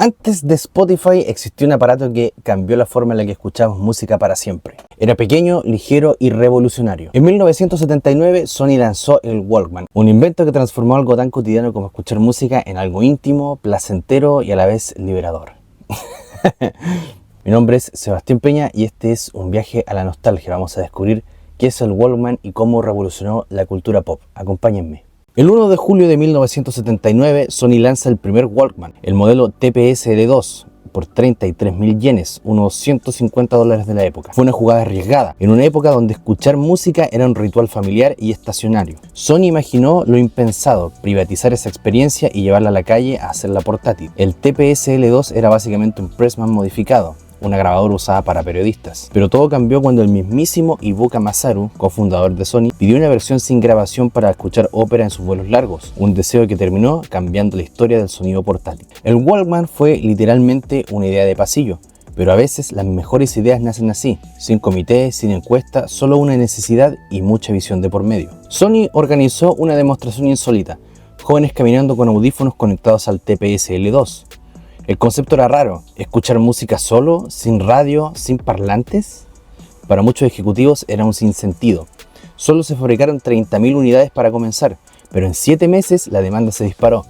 Antes de Spotify existió un aparato que cambió la forma en la que escuchamos música para siempre. Era pequeño, ligero y revolucionario. En 1979 Sony lanzó el Walkman, un invento que transformó algo tan cotidiano como escuchar música en algo íntimo, placentero y a la vez liberador. Mi nombre es Sebastián Peña y este es un viaje a la nostalgia. Vamos a descubrir qué es el Walkman y cómo revolucionó la cultura pop. Acompáñenme. El 1 de julio de 1979, Sony lanza el primer Walkman, el modelo TPS-L2, por 33.000 yenes, unos $150 de la época. Fue una jugada arriesgada, en una época donde escuchar música era un ritual familiar y estacionario. Sony imaginó lo impensado, privatizar esa experiencia y llevarla a la calle a hacerla portátil. El TPS-L2 era básicamente un Pressman modificado, una grabadora usada para periodistas. Pero todo cambió cuando el mismísimo Ibuka Masaru, cofundador de Sony, pidió una versión sin grabación para escuchar ópera en sus vuelos largos, un deseo que terminó cambiando la historia del sonido portátil. El Walkman fue literalmente una idea de pasillo, pero a veces las mejores ideas nacen así, sin comité, sin encuesta, solo una necesidad y mucha visión de por medio. Sony organizó una demostración insólita, jóvenes caminando con audífonos conectados al TPS-L2. El concepto era raro, escuchar música solo, sin radio, sin parlantes. Para muchos ejecutivos era un sinsentido. Solo se fabricaron 30.000 unidades para comenzar, pero en 7 meses la demanda se disparó.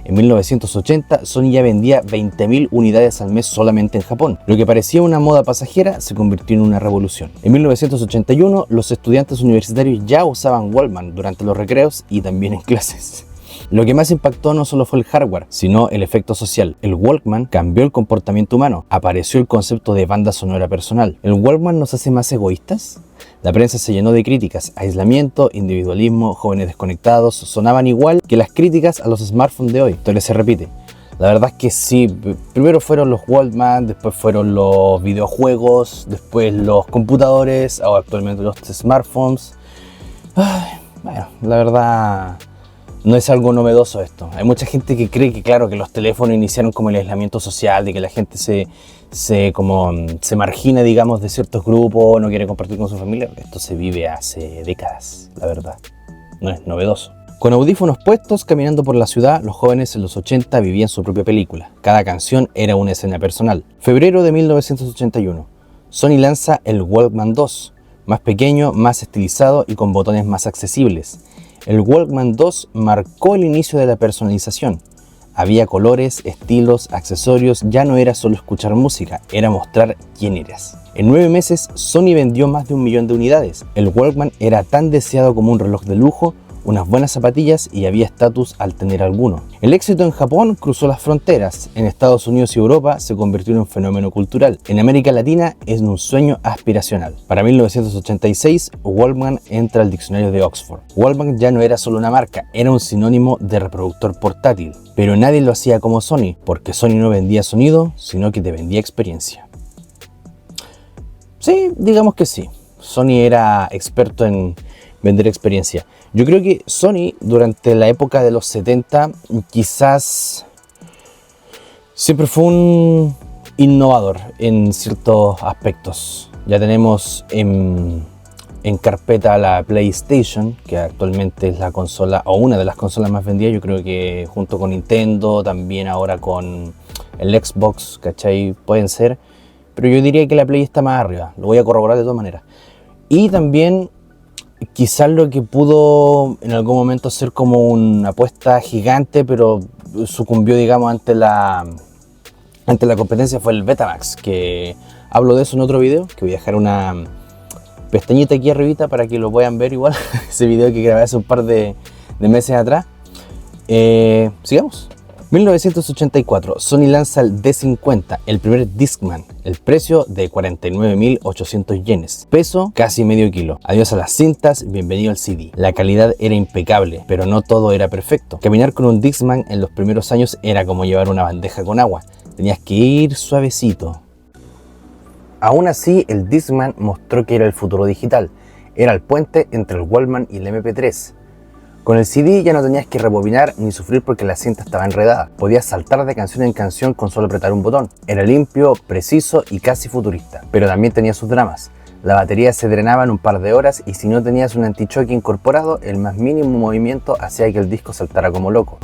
En 1980, Sony ya vendía 20.000 unidades al mes solamente en Japón. Lo que parecía una moda pasajera se convirtió en una revolución. En 1981, los estudiantes universitarios ya usaban Walkman durante los recreos y también en clases. Lo que más impactó no solo fue el hardware, sino el efecto social. El Walkman cambió el comportamiento humano. Apareció el concepto de banda sonora personal. ¿El Walkman nos hace más egoístas? La prensa se llenó de críticas. Aislamiento, individualismo, jóvenes desconectados, sonaban igual que las críticas a los smartphones de hoy. La historia se repite. La verdad es que sí, primero fueron los Walkman, después fueron los videojuegos, después los computadores, ahora actualmente los smartphones. Bueno, la verdad no es algo novedoso esto. Hay mucha gente que cree que, claro, que los teléfonos iniciaron como el aislamiento social, de que la gente se margina, digamos, de ciertos grupos, no quiere compartir con su familia. Esto se vive hace décadas, la verdad. No es novedoso. Con audífonos puestos, caminando por la ciudad, los jóvenes en los 80 vivían su propia película. Cada canción era una escena personal. Febrero de 1981, Sony lanza el Walkman 2, más pequeño, más estilizado y con botones más accesibles. El Walkman 2 marcó el inicio de la personalización. Había colores, estilos, accesorios, ya no era solo escuchar música, era mostrar quién eras. En 9 meses, Sony vendió más de 1 millón de unidades. El Walkman era tan deseado como un reloj de lujo, unas buenas zapatillas y había estatus al tener alguno. El éxito en Japón cruzó las fronteras. En Estados Unidos y Europa se convirtió en un fenómeno cultural. En América Latina es un sueño aspiracional. Para 1986, Walkman entra al diccionario de Oxford. Walkman ya no era solo una marca, era un sinónimo de reproductor portátil. Pero nadie lo hacía como Sony, porque Sony no vendía sonido, sino que te vendía experiencia. Sí, digamos que sí. Sony era experto en vender experiencia. Yo creo que Sony durante la época de los 70 quizás siempre fue un innovador en ciertos aspectos. Ya tenemos en carpeta la PlayStation, que actualmente es la consola o una de las consolas más vendidas. Yo creo que junto con Nintendo, también ahora con el Xbox, ¿cachai? Pueden ser, pero yo diría que la Play está más arriba. Lo voy a corroborar de todas maneras. Y también quizás lo que pudo en algún momento ser como una apuesta gigante, pero sucumbió, digamos, ante la competencia, fue el Betamax, que hablo de eso en otro video, que voy a dejar una pestañita aquí arribita para que lo puedan ver igual, ese video que grabé hace un par de meses atrás. Sigamos. 1984, Sony lanza el D50, el primer Discman, el precio de 49.800 yenes, peso casi medio kilo. Adiós a las cintas, bienvenido al CD. La calidad era impecable, pero no todo era perfecto. Caminar con un Discman en los primeros años era como llevar una bandeja con agua, tenías que ir suavecito. Aún así, el Discman mostró que era el futuro digital, era el puente entre el Walkman y el MP3. Con el CD ya no tenías que rebobinar ni sufrir porque la cinta estaba enredada. Podías saltar de canción en canción con solo apretar un botón. Era limpio, preciso y casi futurista. Pero también tenía sus dramas. La batería se drenaba en un par de horas y si no tenías un antichoque incorporado, el más mínimo movimiento hacía que el disco saltara como loco.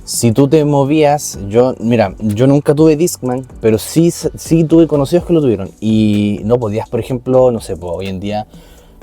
Si tú te movías, mira, yo nunca tuve Discman, pero sí tuve conocidos que lo tuvieron. Y no podías, por ejemplo, no sé, pues hoy en día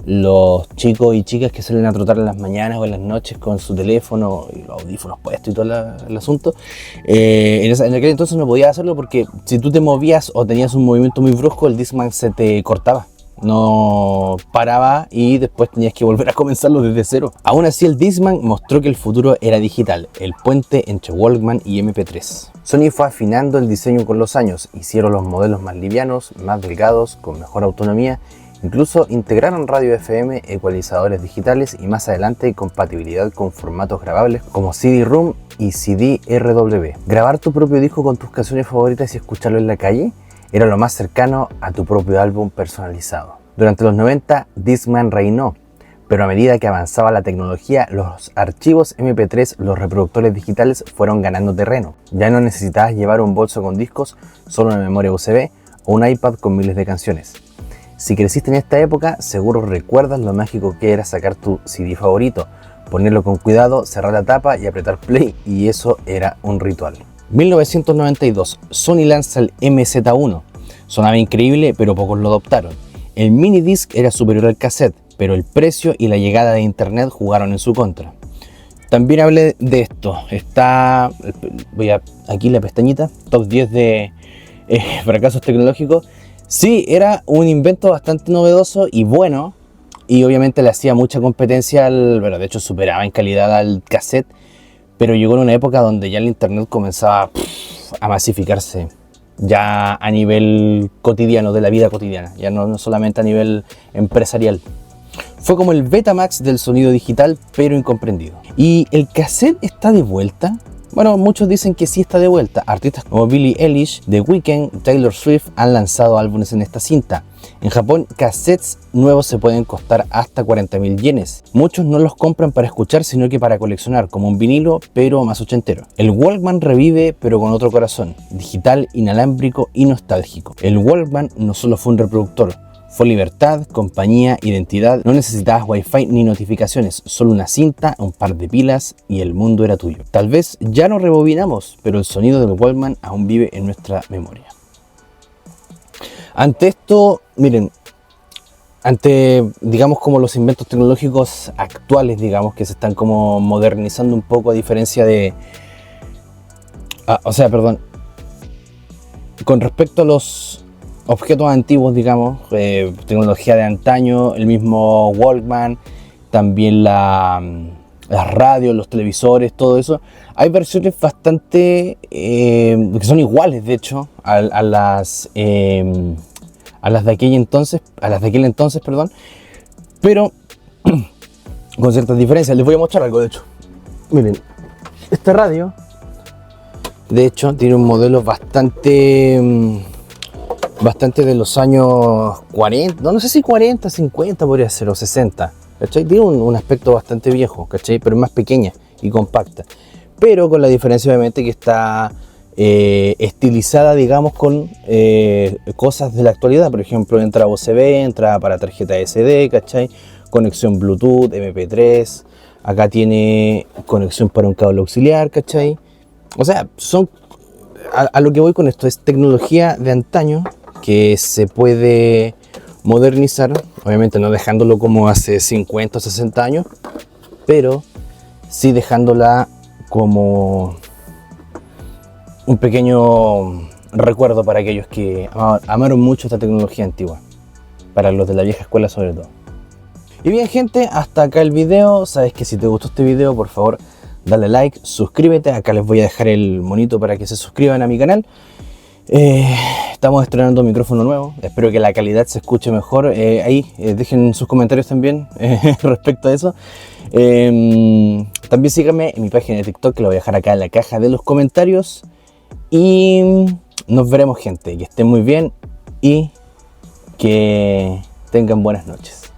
los chicos y chicas que salen a trotar en las mañanas o en las noches con su teléfono y los audífonos puestos y todo el asunto, en aquel entonces no podías hacerlo porque si tú te movías o tenías un movimiento muy brusco, el Discman se te cortaba. No paraba y después tenías que volver a comenzarlo desde cero. Aún así, el Discman mostró que el futuro era digital, el puente entre Walkman y MP3. Sony fue afinando el diseño con los años, hicieron los modelos más livianos, más delgados, con mejor autonomía. Incluso integraron radio FM, ecualizadores digitales y más adelante compatibilidad con formatos grabables como CD-ROM y CD-RW. Grabar tu propio disco con tus canciones favoritas y escucharlo en la calle era lo más cercano a tu propio álbum personalizado. Durante los 90, Discman reinó, pero a medida que avanzaba la tecnología, los archivos MP3, los reproductores digitales fueron ganando terreno. Ya no necesitabas llevar un bolso con discos, solo una memoria USB o un iPad con miles de canciones. Si creciste en esta época, seguro recuerdas lo mágico que era sacar tu CD favorito, ponerlo con cuidado, cerrar la tapa y apretar play, y eso era un ritual. 1992, Sony lanza el MZ1. Sonaba increíble, pero pocos lo adoptaron. El mini disc era superior al cassette, pero el precio y la llegada de internet jugaron en su contra. También hablé de esto. Aquí la pestañita, top 10 de fracasos tecnológicos. Sí, era un invento bastante novedoso y bueno, y obviamente le hacía mucha competencia de hecho superaba en calidad al cassette, pero llegó en una época donde ya el internet comenzaba a masificarse, ya a nivel cotidiano, de la vida cotidiana, ya no solamente a nivel empresarial. Fue como el Betamax del sonido digital, pero incomprendido. ¿Y el cassette está de vuelta? Bueno, muchos dicen que sí está de vuelta. Artistas como Billie Eilish, The Weeknd, Taylor Swift han lanzado álbumes en esta cinta. En Japón, cassettes nuevos se pueden costar hasta 40.000 yenes. Muchos no los compran para escuchar, sino que para coleccionar, como un vinilo, pero más ochentero. El Walkman revive, pero con otro corazón, digital, inalámbrico y nostálgico. El Walkman no solo fue un reproductor, fue libertad, compañía, identidad. No necesitabas wifi ni notificaciones, solo una cinta, un par de pilas y el mundo era tuyo. Tal vez ya no rebobinamos, pero el sonido del Walkman aún vive en nuestra memoria. Ante esto, miren, digamos como los inventos tecnológicos actuales, digamos, que se están como modernizando un poco a diferencia de... con respecto a los objetos antiguos, digamos, tecnología de antaño, el mismo Walkman, también las radios, los televisores, todo eso. Hay versiones bastante que son iguales, de hecho, a las de aquel entonces, perdón, pero con ciertas diferencias. Les voy a mostrar algo, de hecho. Miren, esta radio, de hecho, tiene un modelo bastante de los años 40, no sé si 40, 50 podría ser, o 60, ¿cachai? Tiene un aspecto bastante viejo, ¿cachai? Pero es más pequeña y compacta, pero con la diferencia obviamente que está estilizada, digamos, con cosas de la actualidad. Por ejemplo, entra USB, entra para tarjeta SD, ¿cachai? Conexión Bluetooth, MP3, acá tiene conexión para un cable auxiliar, ¿cachai? O sea, a lo que voy con esto es tecnología de antaño que se puede modernizar, obviamente no dejándolo como hace 50 o 60 años, pero sí dejándola como un pequeño recuerdo para aquellos que amaron mucho esta tecnología antigua, para los de la vieja escuela sobre todo. Y bien, gente, hasta acá el video. Sabes que si te gustó este video, por favor dale like, suscríbete. Acá les voy a dejar el monito para que se suscriban a mi canal. Estamos estrenando un micrófono nuevo, espero que la calidad se escuche mejor. Dejen sus comentarios también respecto a eso. También síganme en mi página de TikTok, que lo voy a dejar acá en la caja de los comentarios. Y nos veremos, gente. Que estén muy bien y que tengan buenas noches.